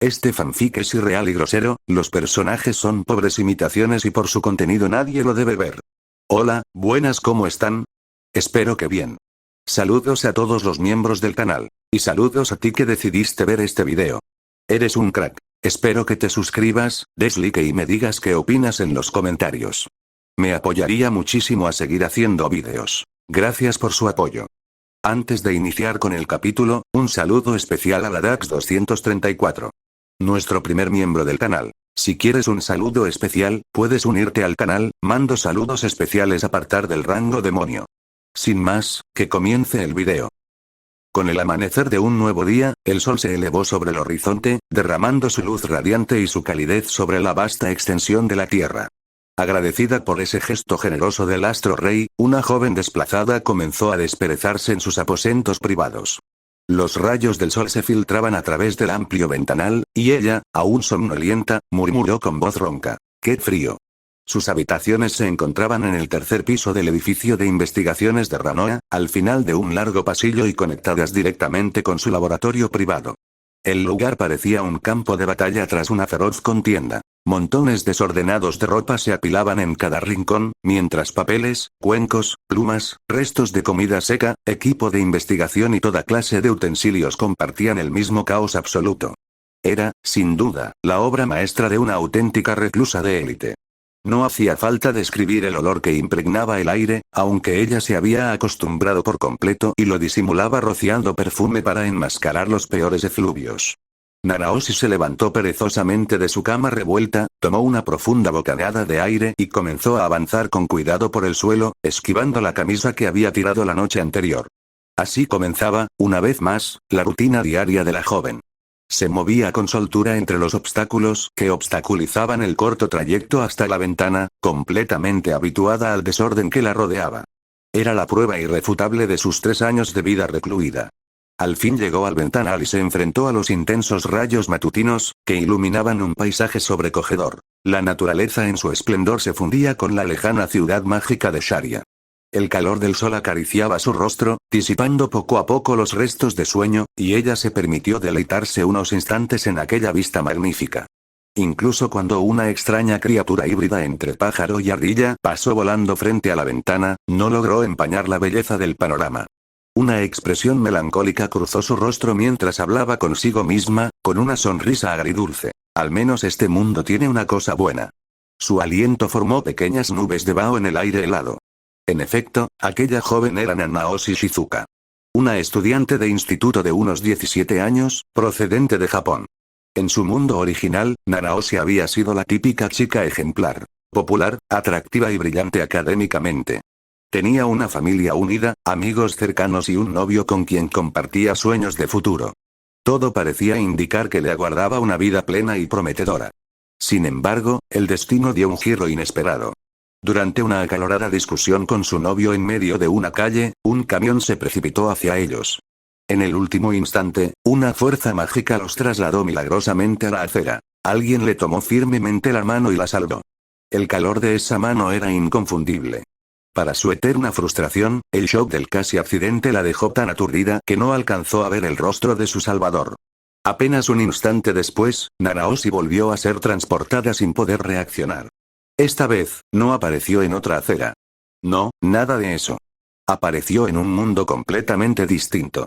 Este fanfic es irreal y grosero, los personajes son pobres imitaciones y por su contenido nadie lo debe ver. Hola, buenas, ¿cómo están? Espero que bien. Saludos a todos los miembros del canal. Y saludos a ti que decidiste ver este video. Eres un crack. Espero que te suscribas, des like y me digas qué opinas en los comentarios. Me apoyaría muchísimo a seguir haciendo videos. Gracias por su apoyo. Antes de iniciar con el capítulo, un saludo especial a la Dax 234. Nuestro primer miembro del canal. Si quieres un saludo especial, puedes unirte al canal, mando saludos especiales a partir del rango demonio. Sin más, que comience el video. Con el amanecer de un nuevo día, el sol se elevó sobre el horizonte, derramando su luz radiante y su calidez sobre la vasta extensión de la tierra. Agradecida por ese gesto generoso del astro rey, una joven desplazada comenzó a desperezarse en sus aposentos privados. Los rayos del sol se filtraban a través del amplio ventanal, y ella, aún somnolienta, murmuró con voz ronca: ¡qué frío! Sus habitaciones se encontraban en el tercer piso del edificio de investigaciones de Ranoa, al final de un largo pasillo y conectadas directamente con su laboratorio privado. El lugar parecía un campo de batalla tras una feroz contienda. Montones desordenados de ropa se apilaban en cada rincón, mientras papeles, cuencos, plumas, restos de comida seca, equipo de investigación y toda clase de utensilios compartían el mismo caos absoluto. Era, sin duda, la obra maestra de una auténtica reclusa de élite. No hacía falta describir el olor que impregnaba el aire, aunque ella se había acostumbrado por completo y lo disimulaba rociando perfume para enmascarar los peores efluvios. Nanaoshi se levantó perezosamente de su cama revuelta, tomó una profunda bocanada de aire y comenzó a avanzar con cuidado por el suelo, esquivando la camisa que había tirado la noche anterior. Así comenzaba, una vez más, la rutina diaria de la joven. Se movía con soltura entre los obstáculos que obstaculizaban el corto trayecto hasta la ventana, completamente habituada al desorden que la rodeaba. Era la prueba irrefutable de sus 3 años de vida recluida. Al fin llegó al ventanal y se enfrentó a los intensos rayos matutinos, que iluminaban un paisaje sobrecogedor. La naturaleza en su esplendor se fundía con la lejana ciudad mágica de Sharia. El calor del sol acariciaba su rostro, disipando poco a poco los restos de sueño, y ella se permitió deleitarse unos instantes en aquella vista magnífica. Incluso cuando una extraña criatura híbrida entre pájaro y ardilla pasó volando frente a la ventana, no logró empañar la belleza del panorama. Una expresión melancólica cruzó su rostro mientras hablaba consigo misma, con una sonrisa agridulce. Al menos este mundo tiene una cosa buena. Su aliento formó pequeñas nubes de vaho en el aire helado. En efecto, aquella joven era Nanaoshi Shizuka. Una estudiante de instituto de unos 17 años, procedente de Japón. En su mundo original, Nanaoshi había sido la típica chica ejemplar. Popular, atractiva y brillante académicamente. Tenía una familia unida, amigos cercanos y un novio con quien compartía sueños de futuro. Todo parecía indicar que le aguardaba una vida plena y prometedora. Sin embargo, el destino dio un giro inesperado. Durante una acalorada discusión con su novio en medio de una calle, un camión se precipitó hacia ellos. En el último instante, una fuerza mágica los trasladó milagrosamente a la acera. Alguien le tomó firmemente la mano y la salvó. El calor de esa mano era inconfundible. Para su eterna frustración, el shock del casi accidente la dejó tan aturdida que no alcanzó a ver el rostro de su salvador. Apenas un instante después, Nanaoshi volvió a ser transportada sin poder reaccionar. Esta vez, no apareció en otra acera. No, nada de eso. Apareció en un mundo completamente distinto.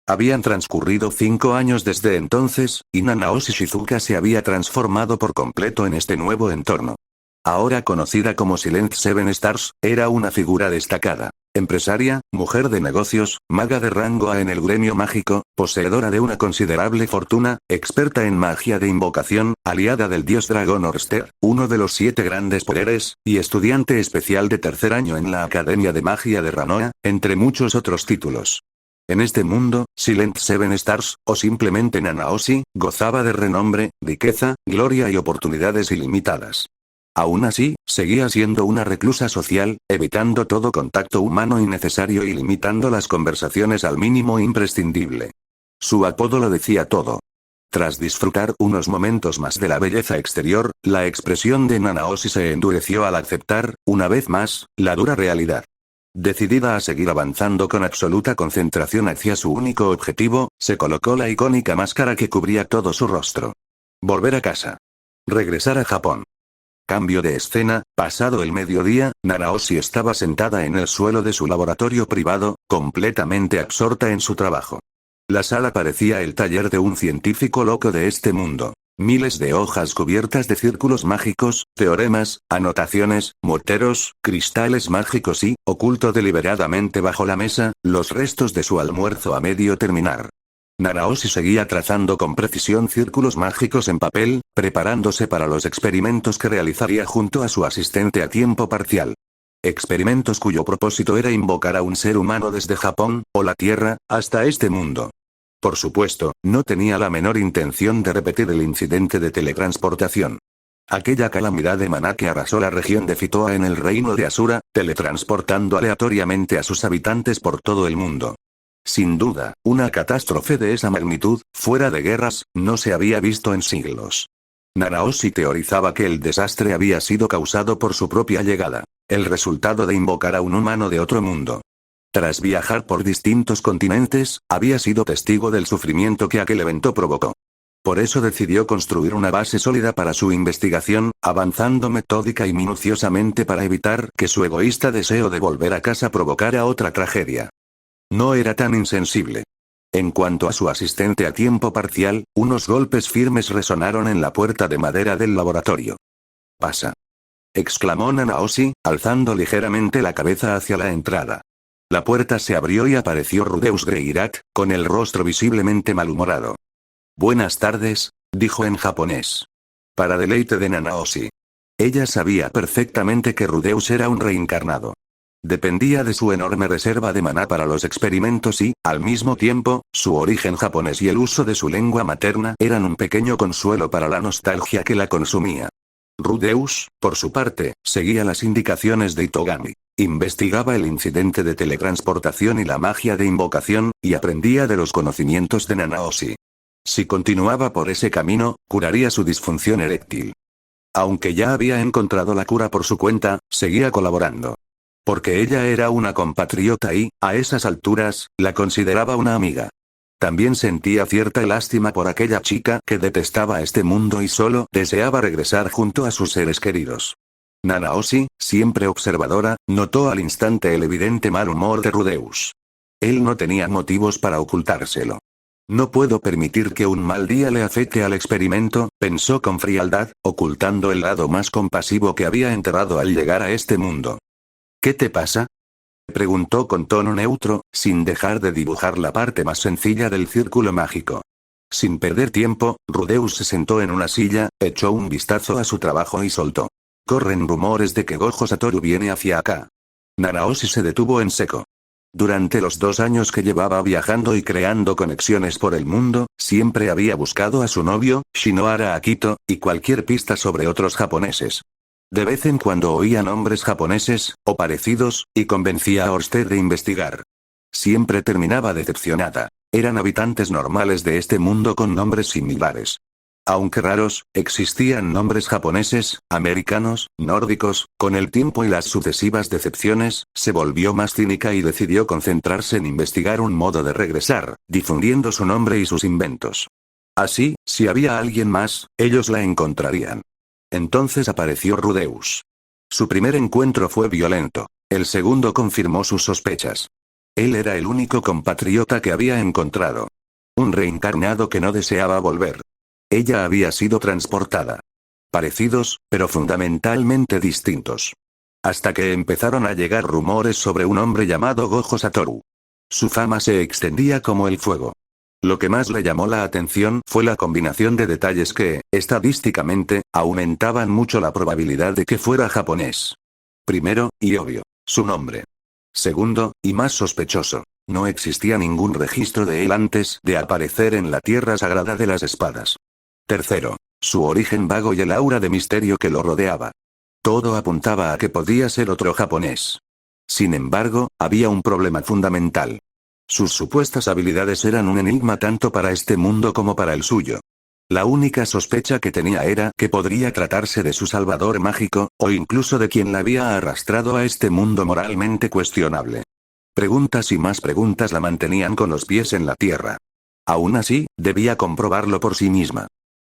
Habían transcurrido 5 años desde entonces, y Nanaoshi Shizuka se había transformado por completo en este nuevo entorno. Ahora conocida como Silent Seven Stars, era una figura destacada. Empresaria, mujer de negocios, maga de rango A en el gremio mágico, poseedora de una considerable fortuna, experta en magia de invocación, aliada del dios dragón Orster, uno de los 7 grandes poderes, y estudiante especial de tercer año en la Academia de Magia de Ranoa, entre muchos otros títulos. En este mundo, Silent Seven Stars, o simplemente Nanaoshi, gozaba de renombre, riqueza, gloria y oportunidades ilimitadas. Aún así, seguía siendo una reclusa social, evitando todo contacto humano innecesario y limitando las conversaciones al mínimo imprescindible. Su apodo lo decía todo. Tras disfrutar unos momentos más de la belleza exterior, la expresión de Nanaoshi se endureció al aceptar, una vez más, la dura realidad. Decidida a seguir avanzando con absoluta concentración hacia su único objetivo, se colocó la icónica máscara que cubría todo su rostro. Volver a casa. Regresar a Japón. Cambio de escena, pasado el mediodía, Nanaoshi estaba sentada en el suelo de su laboratorio privado, completamente absorta en su trabajo. La sala parecía el taller de un científico loco de este mundo. Miles de hojas cubiertas de círculos mágicos, teoremas, anotaciones, morteros, cristales mágicos y, oculto deliberadamente bajo la mesa, los restos de su almuerzo a medio terminar. Nanaoshi seguía trazando con precisión círculos mágicos en papel, preparándose para los experimentos que realizaría junto a su asistente a tiempo parcial. Experimentos cuyo propósito era invocar a un ser humano desde Japón, o la Tierra, hasta este mundo. Por supuesto, no tenía la menor intención de repetir el incidente de teletransportación. Aquella calamidad de maná que arrasó la región de Fitoa en el reino de Asura, teletransportando aleatoriamente a sus habitantes por todo el mundo. Sin duda, una catástrofe de esa magnitud, fuera de guerras, no se había visto en siglos. Nanaoshi teorizaba que el desastre había sido causado por su propia llegada, el resultado de invocar a un humano de otro mundo. Tras viajar por distintos continentes, había sido testigo del sufrimiento que aquel evento provocó. Por eso decidió construir una base sólida para su investigación, avanzando metódica y minuciosamente para evitar que su egoísta deseo de volver a casa provocara otra tragedia. No era tan insensible. En cuanto a su asistente a tiempo parcial, unos golpes firmes resonaron en la puerta de madera del laboratorio. «Pasa», exclamó Nanaoshi, alzando ligeramente la cabeza hacia la entrada. La puerta se abrió y apareció Rudeus Greirat, con el rostro visiblemente malhumorado. «Buenas tardes», dijo en japonés. Para deleite de Nanaoshi. Ella sabía perfectamente que Rudeus era un reencarnado. Dependía de su enorme reserva de maná para los experimentos y, al mismo tiempo, su origen japonés y el uso de su lengua materna eran un pequeño consuelo para la nostalgia que la consumía. Rudeus, por su parte, seguía las indicaciones de Itogami. Investigaba el incidente de teletransportación y la magia de invocación, y aprendía de los conocimientos de Nanaoshi. Si continuaba por ese camino, curaría su disfunción eréctil. Aunque ya había encontrado la cura por su cuenta, seguía colaborando. Porque ella era una compatriota y, a esas alturas, la consideraba una amiga. También sentía cierta lástima por aquella chica que detestaba este mundo y solo deseaba regresar junto a sus seres queridos. Nanaoshi, siempre observadora, notó al instante el evidente mal humor de Rudeus. Él no tenía motivos para ocultárselo. No puedo permitir que un mal día le afecte al experimento, pensó con frialdad, ocultando el lado más compasivo que había enterrado al llegar a este mundo. ¿Qué te pasa?, preguntó con tono neutro, sin dejar de dibujar la parte más sencilla del círculo mágico. Sin perder tiempo, Rudeus se sentó en una silla, echó un vistazo a su trabajo y soltó. Corren rumores de que Gojo Satoru viene hacia acá. Nanaoshi se detuvo en seco. Durante los 2 años que llevaba viajando y creando conexiones por el mundo, siempre había buscado a su novio, Shinohara Akito, y cualquier pista sobre otros japoneses. De vez en cuando oía nombres japoneses, o parecidos, y convencía a Orsted de investigar. Siempre terminaba decepcionada. Eran habitantes normales de este mundo con nombres similares. Aunque raros, existían nombres japoneses, americanos, nórdicos. Con el tiempo y las sucesivas decepciones, se volvió más cínica y decidió concentrarse en investigar un modo de regresar, difundiendo su nombre y sus inventos. Así, si había alguien más, ellos la encontrarían. Entonces apareció Rudeus. Su primer encuentro fue violento. El segundo confirmó sus sospechas. Él era el único compatriota que había encontrado. Un reencarnado que no deseaba volver. Ella había sido transportada. Parecidos, pero fundamentalmente distintos. Hasta que empezaron a llegar rumores sobre un hombre llamado Gojo Satoru. Su fama se extendía como el fuego. Lo que más le llamó la atención fue la combinación de detalles que, estadísticamente, aumentaban mucho la probabilidad de que fuera japonés. Primero, y obvio, su nombre. Segundo, y más sospechoso, no existía ningún registro de él antes de aparecer en la Tierra Sagrada de las Espadas. Tercero, su origen vago y el aura de misterio que lo rodeaba. Todo apuntaba a que podía ser otro japonés. Sin embargo, había un problema fundamental. Sus supuestas habilidades eran un enigma tanto para este mundo como para el suyo. La única sospecha que tenía era que podría tratarse de su salvador mágico, o incluso de quien la había arrastrado a este mundo moralmente cuestionable. Preguntas y más preguntas la mantenían con los pies en la tierra. Aún así, debía comprobarlo por sí misma.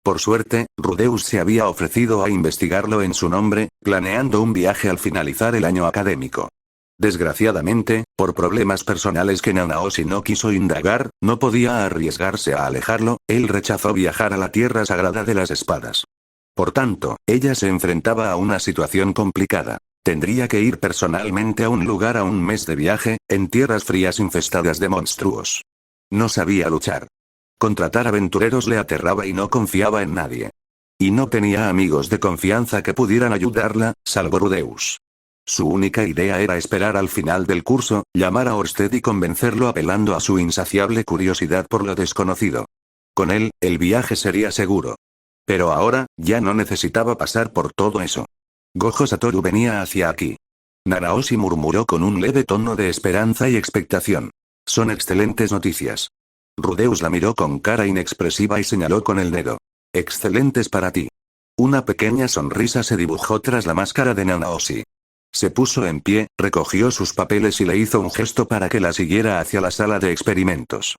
Por suerte, Rudeus se había ofrecido a investigarlo en su nombre, planeando un viaje al finalizar el año académico. Desgraciadamente, por problemas personales que Nanaoshi no quiso indagar, no podía arriesgarse a alejarlo, él rechazó viajar a la tierra sagrada de las espadas. Por tanto, ella se enfrentaba a una situación complicada. Tendría que ir personalmente a un lugar a un mes de viaje, en tierras frías infestadas de monstruos. No sabía luchar. Contratar aventureros le aterraba y no confiaba en nadie. Y no tenía amigos de confianza que pudieran ayudarla, salvo Rudeus. Su única idea era esperar al final del curso, llamar a Orsted y convencerlo apelando a su insaciable curiosidad por lo desconocido. Con él, el viaje sería seguro. Pero ahora, ya no necesitaba pasar por todo eso. Gojo Satoru venía hacia aquí. Nanaoshi murmuró con un leve tono de esperanza y expectación. Son excelentes noticias. Rudeus la miró con cara inexpresiva y señaló con el dedo. Excelentes para ti. Una pequeña sonrisa se dibujó tras la máscara de Nanaoshi. Se puso en pie, recogió sus papeles y le hizo un gesto para que la siguiera hacia la sala de experimentos.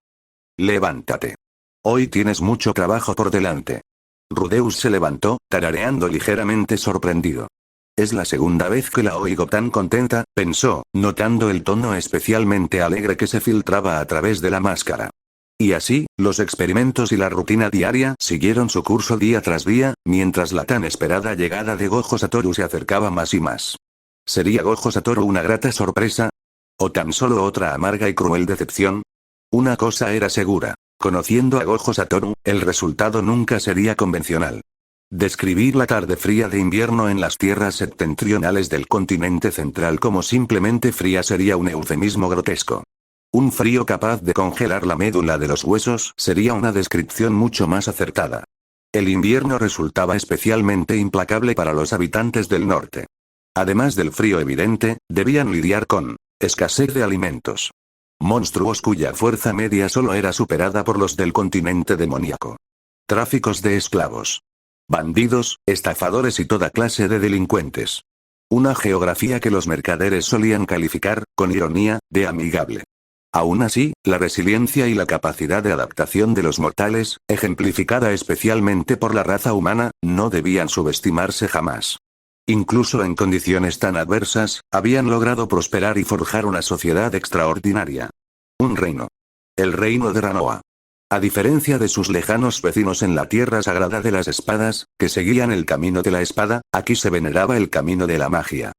Levántate. Hoy tienes mucho trabajo por delante. Rudeus se levantó, tarareando ligeramente sorprendido. Es la segunda vez que la oigo tan contenta, pensó, notando el tono especialmente alegre que se filtraba a través de la máscara. Y así, los experimentos y la rutina diaria siguieron su curso día tras día, mientras la tan esperada llegada de Gojo Satoru se acercaba más y más. ¿Sería Gojo Satoru una grata sorpresa? ¿O tan solo otra amarga y cruel decepción? Una cosa era segura. Conociendo a Gojo Satoru, el resultado nunca sería convencional. Describir la tarde fría de invierno en las tierras septentrionales del continente central como simplemente fría sería un eufemismo grotesco. Un frío capaz de congelar la médula de los huesos sería una descripción mucho más acertada. El invierno resultaba especialmente implacable para los habitantes del norte. Además del frío evidente, debían lidiar con escasez de alimentos. Monstruos cuya fuerza media solo era superada por los del continente demoníaco. Tráficos de esclavos. Bandidos, estafadores y toda clase de delincuentes. Una geografía que los mercaderes solían calificar, con ironía, de amigable. Aún así, la resiliencia y la capacidad de adaptación de los mortales, ejemplificada especialmente por la raza humana, no debían subestimarse jamás. Incluso en condiciones tan adversas, habían logrado prosperar y forjar una sociedad extraordinaria. Un reino. El reino de Ranoa. A diferencia de sus lejanos vecinos en la tierra sagrada de las espadas, que seguían el camino de la espada, aquí se veneraba el camino de la magia.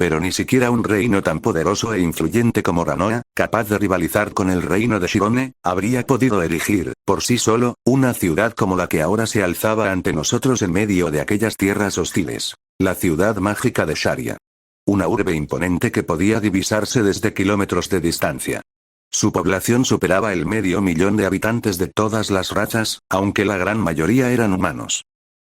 Pero ni siquiera un reino tan poderoso e influyente como Ranoa, capaz de rivalizar con el reino de Shirone, habría podido erigir, por sí solo, una ciudad como la que ahora se alzaba ante nosotros en medio de aquellas tierras hostiles. La ciudad mágica de Sharia. Una urbe imponente que podía divisarse desde kilómetros de distancia. Su población superaba el 500.000 de habitantes de todas las razas, aunque la gran mayoría eran humanos.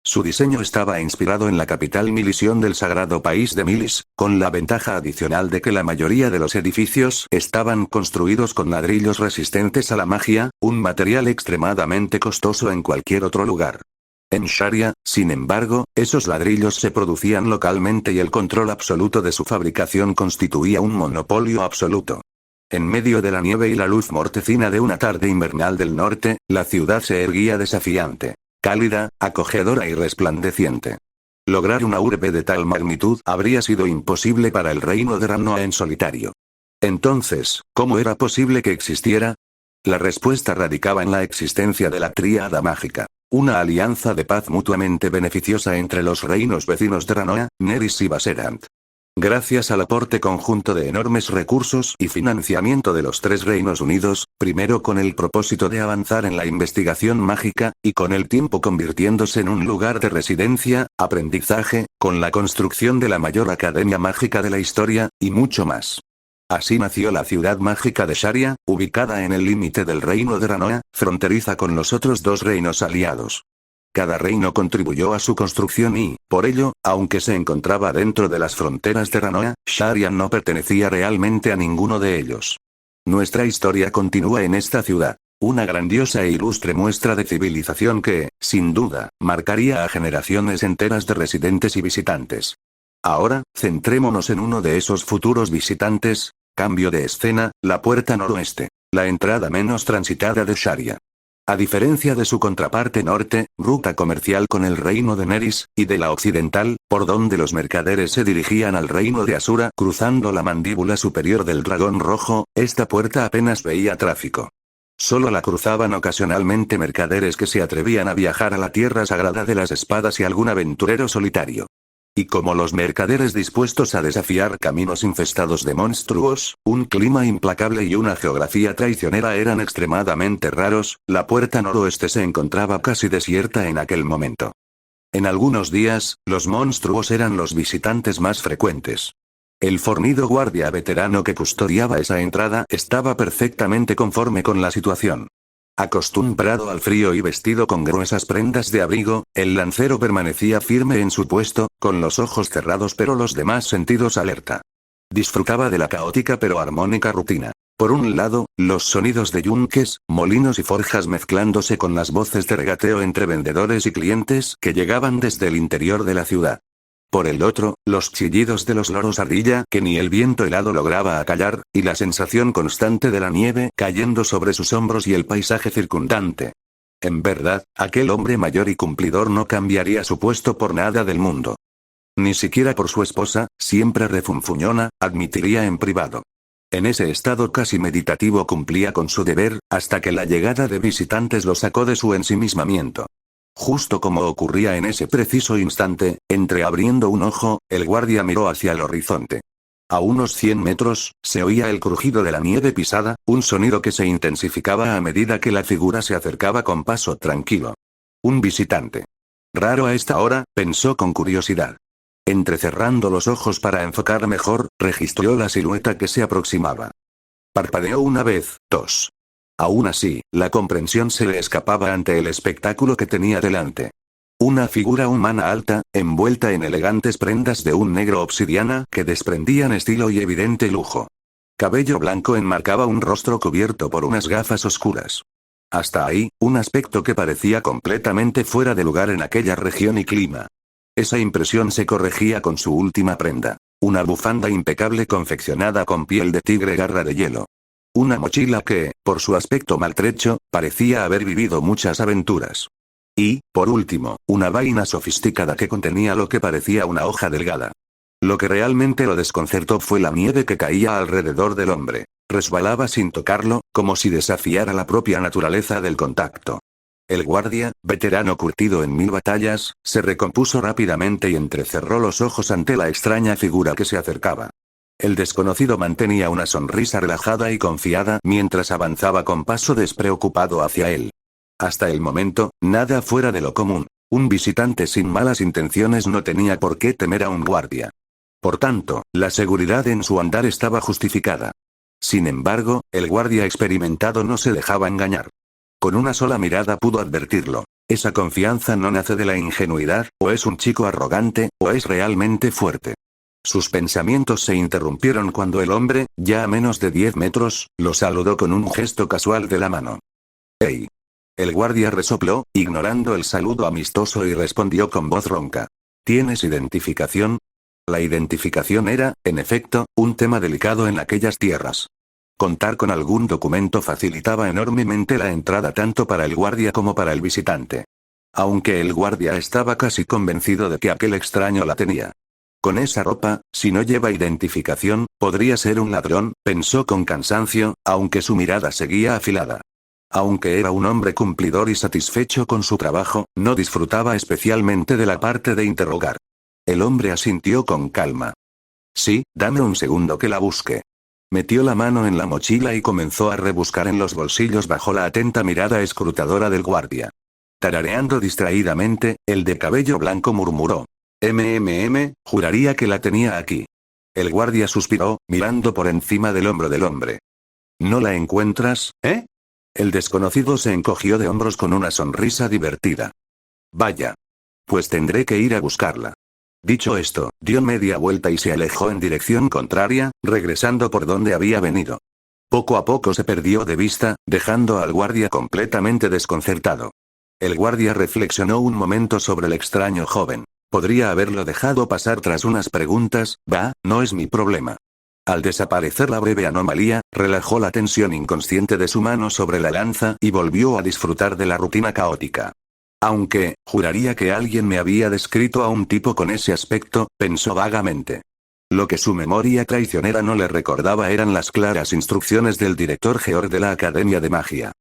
Su diseño estaba inspirado en la capital Milisión del sagrado país de Milis, con la ventaja adicional de que la mayoría de los edificios estaban construidos con ladrillos resistentes a la magia, un material extremadamente costoso en cualquier otro lugar. En Sharia, sin embargo, esos ladrillos se producían localmente y el control absoluto de su fabricación constituía un monopolio absoluto. En medio de la nieve y la luz mortecina de una tarde invernal del norte, la ciudad se erguía desafiante, cálida, acogedora y resplandeciente. Lograr una urbe de tal magnitud habría sido imposible para el reino de Ranoa en solitario. Entonces, ¿cómo era posible que existiera? La respuesta radicaba en la existencia de la tríada mágica. Una alianza de paz mutuamente beneficiosa entre los reinos vecinos de Ranoa, Neris y Baserant. Gracias al aporte conjunto de enormes recursos y financiamiento de los tres reinos unidos, primero con el propósito de avanzar en la investigación mágica, y con el tiempo convirtiéndose en un lugar de residencia, aprendizaje, con la construcción de la mayor academia mágica de la historia, y mucho más. Así nació la ciudad mágica de Sharia, ubicada en el límite del reino de Ranoa, fronteriza con los otros dos reinos aliados. Cada reino contribuyó a su construcción y, por ello, aunque se encontraba dentro de las fronteras de Ranoa, Sharia no pertenecía realmente a ninguno de ellos. Nuestra historia continúa en esta ciudad. Una grandiosa e ilustre muestra de civilización que, sin duda, marcaría a generaciones enteras de residentes y visitantes. Ahora, centrémonos en uno de esos futuros visitantes. Cambio de escena, la puerta noroeste. La entrada menos transitada de Sharia. A diferencia de su contraparte norte, ruta comercial con el reino de Neris, y de la occidental, por donde los mercaderes se dirigían al reino de Asura cruzando la mandíbula superior del dragón rojo, esta puerta apenas veía tráfico. Solo la cruzaban ocasionalmente mercaderes que se atrevían a viajar a la tierra sagrada de las espadas y algún aventurero solitario. Y como los mercaderes dispuestos a desafiar caminos infestados de monstruos, un clima implacable y una geografía traicionera eran extremadamente raros, la puerta noroeste se encontraba casi desierta en aquel momento. En algunos días, los monstruos eran los visitantes más frecuentes. El fornido guardia veterano que custodiaba esa entrada estaba perfectamente conforme con la situación. Acostumbrado al frío y vestido con gruesas prendas de abrigo, el lancero permanecía firme en su puesto, con los ojos cerrados pero los demás sentidos alerta. Disfrutaba de la caótica pero armónica rutina. Por un lado, los sonidos de yunques, molinos y forjas mezclándose con las voces de regateo entre vendedores y clientes que llegaban desde el interior de la ciudad. Por el otro, los chillidos de los loros ardilla que ni el viento helado lograba acallar, y la sensación constante de la nieve cayendo sobre sus hombros y el paisaje circundante. En verdad, aquel hombre mayor y cumplidor no cambiaría su puesto por nada del mundo. Ni siquiera por su esposa, siempre refunfuñona, admitiría en privado. En ese estado casi meditativo cumplía con su deber, hasta que la llegada de visitantes lo sacó de su ensimismamiento. Justo como ocurría en ese preciso instante, entreabriendo un ojo, el guardia miró hacia el horizonte. A unos 100 metros, se oía el crujido de la nieve pisada, un sonido que se intensificaba a medida que la figura se acercaba con paso tranquilo. Un visitante. Raro a esta hora, pensó con curiosidad. Entrecerrando los ojos para enfocar mejor, registró la silueta que se aproximaba. Parpadeó una vez, dos. Aún así, la comprensión se le escapaba ante el espectáculo que tenía delante. Una figura humana alta, envuelta en elegantes prendas de un negro obsidiana que desprendían estilo y evidente lujo. Cabello blanco enmarcaba un rostro cubierto por unas gafas oscuras. Hasta ahí, un aspecto que parecía completamente fuera de lugar en aquella región y clima. Esa impresión se corregía con su última prenda. Una bufanda impecable confeccionada con piel de tigre garra de hielo. Una mochila que, por su aspecto maltrecho, parecía haber vivido muchas aventuras. Y, por último, una vaina sofisticada que contenía lo que parecía una hoja delgada. Lo que realmente lo desconcertó fue la nieve que caía alrededor del hombre. Resbalaba sin tocarlo, como si desafiara la propia naturaleza del contacto. El guardia, veterano curtido en 1000 batallas, se recompuso rápidamente y entrecerró los ojos ante la extraña figura que se acercaba. El desconocido mantenía una sonrisa relajada y confiada mientras avanzaba con paso despreocupado hacia él. Hasta el momento, nada fuera de lo común. Un visitante sin malas intenciones no tenía por qué temer a un guardia. Por tanto, la seguridad en su andar estaba justificada. Sin embargo, el guardia experimentado no se dejaba engañar. Con una sola mirada pudo advertirlo. Esa confianza no nace de la ingenuidad, o es un chico arrogante, o es realmente fuerte. Sus pensamientos se interrumpieron cuando el hombre, ya a menos de 10 metros, lo saludó con un gesto casual de la mano. «¡Hey!». El guardia resopló, ignorando el saludo amistoso y respondió con voz ronca. «¿Tienes identificación?». La identificación era, en efecto, un tema delicado en aquellas tierras. Contar con algún documento facilitaba enormemente la entrada tanto para el guardia como para el visitante. Aunque el guardia estaba casi convencido de que aquel extraño la tenía. Con esa ropa, si no lleva identificación, podría ser un ladrón, pensó con cansancio, aunque su mirada seguía afilada. Aunque era un hombre cumplidor y satisfecho con su trabajo, no disfrutaba especialmente de la parte de interrogar. El hombre asintió con calma. Sí, dame un segundo que la busque. Metió la mano en la mochila y comenzó a rebuscar en los bolsillos bajo la atenta mirada escrutadora del guardia. Tarareando distraídamente, el de cabello blanco murmuró. Juraría que la tenía aquí. El guardia suspiró, mirando por encima del hombro del hombre. ¿No la encuentras, eh? El desconocido se encogió de hombros con una sonrisa divertida. Vaya. Pues tendré que ir a buscarla. Dicho esto, dio media vuelta y se alejó en dirección contraria, regresando por donde había venido. Poco a poco se perdió de vista, dejando al guardia completamente desconcertado. El guardia reflexionó un momento sobre el extraño joven. Podría haberlo dejado pasar tras unas preguntas, no es mi problema. Al desaparecer la breve anomalía, relajó la tensión inconsciente de su mano sobre la lanza y volvió a disfrutar de la rutina caótica. Aunque, juraría que alguien me había descrito a un tipo con ese aspecto, pensó vagamente. Lo que su memoria traicionera no le recordaba eran las claras instrucciones del director Georg de la Academia de Magia.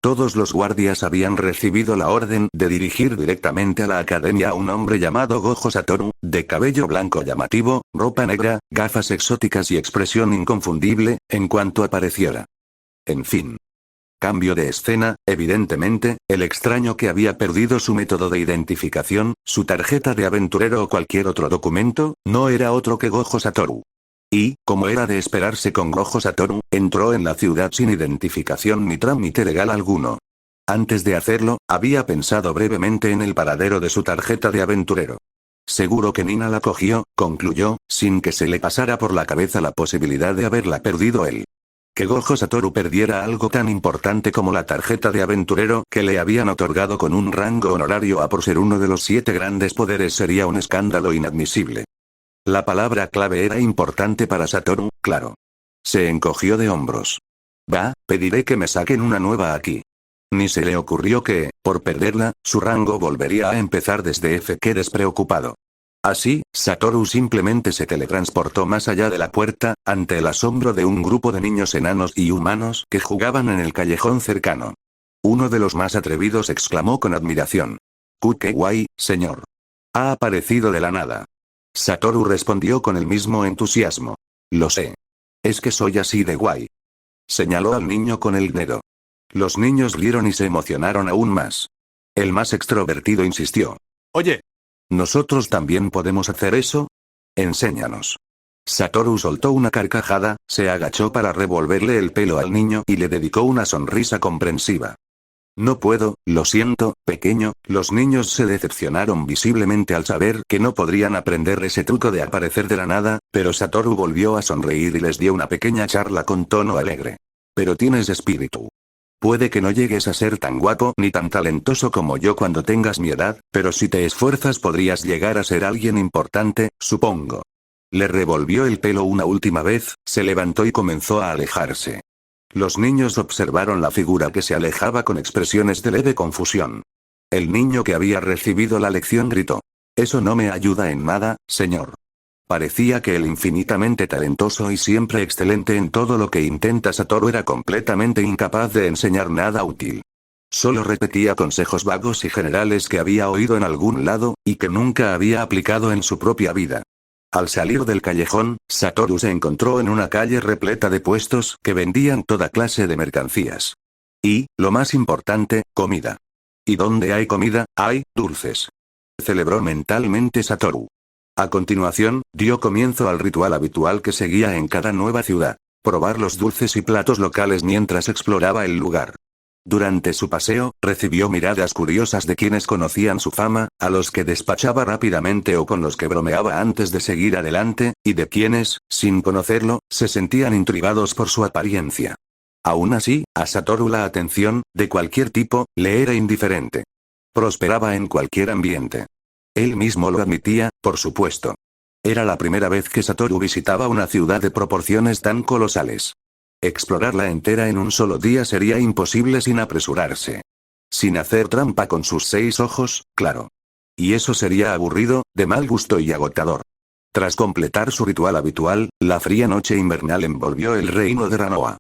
Todos los guardias habían recibido la orden de dirigir directamente a la academia a un hombre llamado Gojo Satoru, de cabello blanco llamativo, ropa negra, gafas exóticas y expresión inconfundible, en cuanto apareciera. En fin. Cambio de escena, evidentemente, el extraño que había perdido su método de identificación, su tarjeta de aventurero o cualquier otro documento, no era otro que Gojo Satoru. Y, como era de esperarse con Gojo Satoru, entró en la ciudad sin identificación ni trámite legal alguno. Antes de hacerlo, había pensado brevemente en el paradero de su tarjeta de aventurero. Seguro que Nina la cogió, concluyó, sin que se le pasara por la cabeza la posibilidad de haberla perdido él. Que Gojo Satoru perdiera algo tan importante como la tarjeta de aventurero que le habían otorgado con un rango honorario a por ser uno de los 7 grandes poderes sería un escándalo inadmisible. La palabra clave era importante para Satoru, claro. Se encogió de hombros. Pediré que me saquen una nueva aquí. Ni se le ocurrió que, por perderla, su rango volvería a empezar desde F. Qué despreocupado. Así, Satoru simplemente se teletransportó más allá de la puerta, ante el asombro de un grupo de niños enanos y humanos que jugaban en el callejón cercano. Uno de los más atrevidos exclamó con admiración. ¡Qué guay, señor! Ha aparecido de la nada. Satoru respondió con el mismo entusiasmo. Lo sé. Es que soy así de guay. Señaló al niño con el dedo. Los niños rieron y se emocionaron aún más. El más extrovertido insistió. Oye. ¿Nosotros también podemos hacer eso? Enséñanos. Satoru soltó una carcajada, se agachó para revolverle el pelo al niño y le dedicó una sonrisa comprensiva. No puedo, lo siento, pequeño. Los niños se decepcionaron visiblemente al saber que no podrían aprender ese truco de aparecer de la nada, pero Satoru volvió a sonreír y les dio una pequeña charla con tono alegre. Pero tienes espíritu. Puede que no llegues a ser tan guapo ni tan talentoso como yo cuando tengas mi edad, pero si te esfuerzas podrías llegar a ser alguien importante, supongo. Le revolvió el pelo una última vez, se levantó y comenzó a alejarse. Los niños observaron la figura que se alejaba con expresiones de leve confusión. El niño que había recibido la lección gritó. Eso no me ayuda en nada, señor. Parecía que el infinitamente talentoso y siempre excelente en todo lo que intenta Satoru era completamente incapaz de enseñar nada útil. Solo repetía consejos vagos y generales que había oído en algún lado, y que nunca había aplicado en su propia vida. Al salir del callejón, Satoru se encontró en una calle repleta de puestos que vendían toda clase de mercancías. Y, lo más importante, comida. Y donde hay comida, hay dulces. Celebró mentalmente Satoru. A continuación, dio comienzo al ritual habitual que seguía en cada nueva ciudad. Probar los dulces y platos locales mientras exploraba el lugar. Durante su paseo, recibió miradas curiosas de quienes conocían su fama, a los que despachaba rápidamente o con los que bromeaba antes de seguir adelante, y de quienes, sin conocerlo, se sentían intrigados por su apariencia. Aún así, a Satoru la atención, de cualquier tipo, le era indiferente. Prosperaba en cualquier ambiente. Él mismo lo admitía, por supuesto. Era la primera vez que Satoru visitaba una ciudad de proporciones tan colosales. Explorarla entera en un solo día sería imposible sin apresurarse. Sin hacer trampa con sus 6 ojos, claro. Y eso sería aburrido, de mal gusto y agotador. Tras completar su ritual habitual, la fría noche invernal envolvió el reino de Ranoa.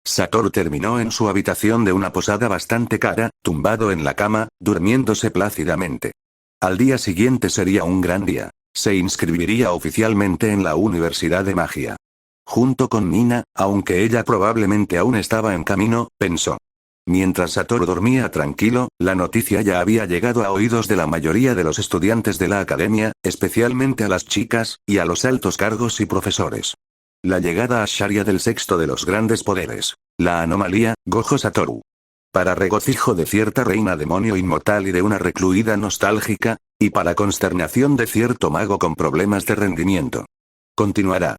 Satoru terminó en su habitación de una posada bastante cara, tumbado en la cama, durmiéndose plácidamente. Al día siguiente sería un gran día. Se inscribiría oficialmente en la Universidad de Magia. Junto con Nina, aunque ella probablemente aún estaba en camino, pensó. Mientras Satoru dormía tranquilo, la noticia ya había llegado a oídos de la mayoría de los estudiantes de la academia, especialmente a las chicas, y a los altos cargos y profesores. La llegada a Sharia del sexto de los grandes poderes. La anomalía, Gojo Satoru. Para regocijo de cierta reina demonio inmortal y de una recluida nostálgica, y para consternación de cierto mago con problemas de rendimiento. Continuará.